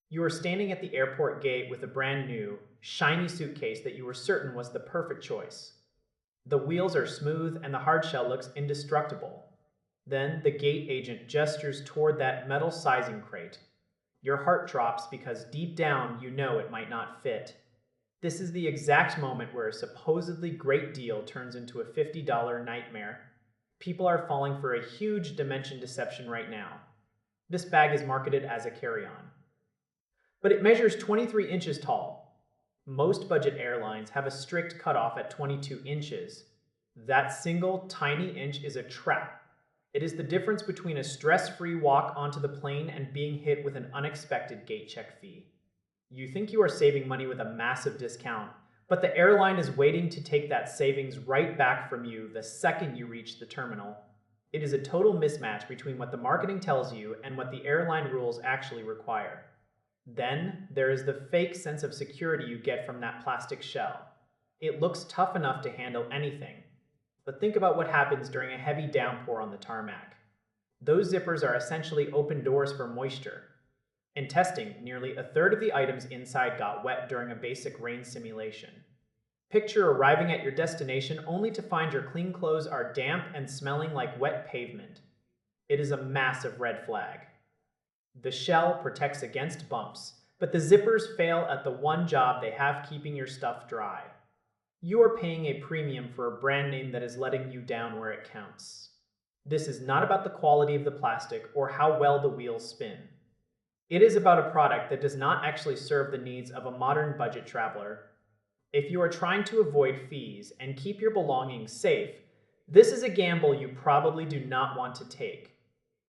You were standing at the airport gate with a brand new, shiny suitcase that you were certain was the perfect choice. The wheels are smooth and the hardshell looks indestructible. Then the gate agent gestures toward that metal sizing crate. Your heart drops because deep down you know it might not fit. This is the exact moment where a supposedly great deal turns into a $50 nightmare. People are falling for a huge dimension deception right now. This bag is marketed as a carry-on, but it measures 23 inches tall. Most budget airlines have a strict cutoff at 22 inches. That single tiny inch is a trap. It is the difference between a stress-free walk onto the plane and being hit with an unexpected gate check fee. You think you are saving money with a massive discount, but the airline is waiting to take that savings right back from you the second you reach the terminal. It is a total mismatch between what the marketing tells you and what the airline rules actually require. Then there is the fake sense of security you get from that plastic shell. It looks tough enough to handle anything. But think about what happens during a heavy downpour on the tarmac. Those zippers are essentially open doors for moisture. In testing, nearly a third of the items inside got wet during a basic rain simulation. Picture arriving at your destination only to find your clean clothes are damp and smelling like wet pavement. It is a massive red flag. The shell protects against bumps, but the zippers fail at the one job they have, keeping your stuff dry. You are paying a premium for a brand name that is letting you down where it counts. This is not about the quality of the plastic or how well the wheels spin. It is about a product that does not actually serve the needs of a modern budget traveler. If you are trying to avoid fees and keep your belongings safe, this is a gamble you probably do not want to take.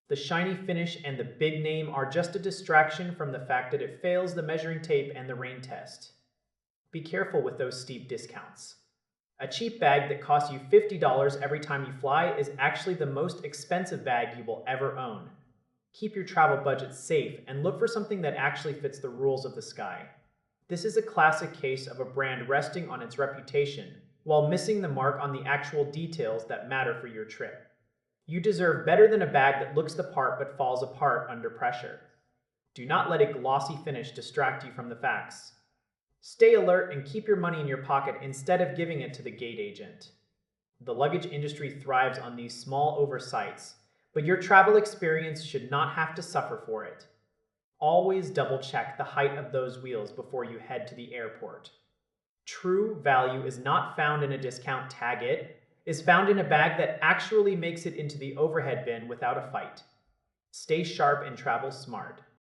The shiny finish and the big name are just a distraction from the fact that it fails the measuring tape and the rain test. Be careful with those steep discounts. A cheap bag that costs you $50 every time you fly is actually the most expensive bag you will ever own. Keep your travel budget safe and look for something that actually fits the rules of the sky. This is a classic case of a brand resting on its reputation while missing the mark on the actual details that matter for your trip. You deserve better than a bag that looks the part but falls apart under pressure. Do not let a glossy finish distract you from the facts. Stay alert and keep your money in your pocket instead of giving it to the gate agent. The luggage industry thrives on these small oversights, but your travel experience should not have to suffer for it. Always double-check the height of those wheels before you head to the airport. True value is not found in a discount tag, it is found in a bag that actually makes it into the overhead bin without a fight. Stay sharp and travel smart.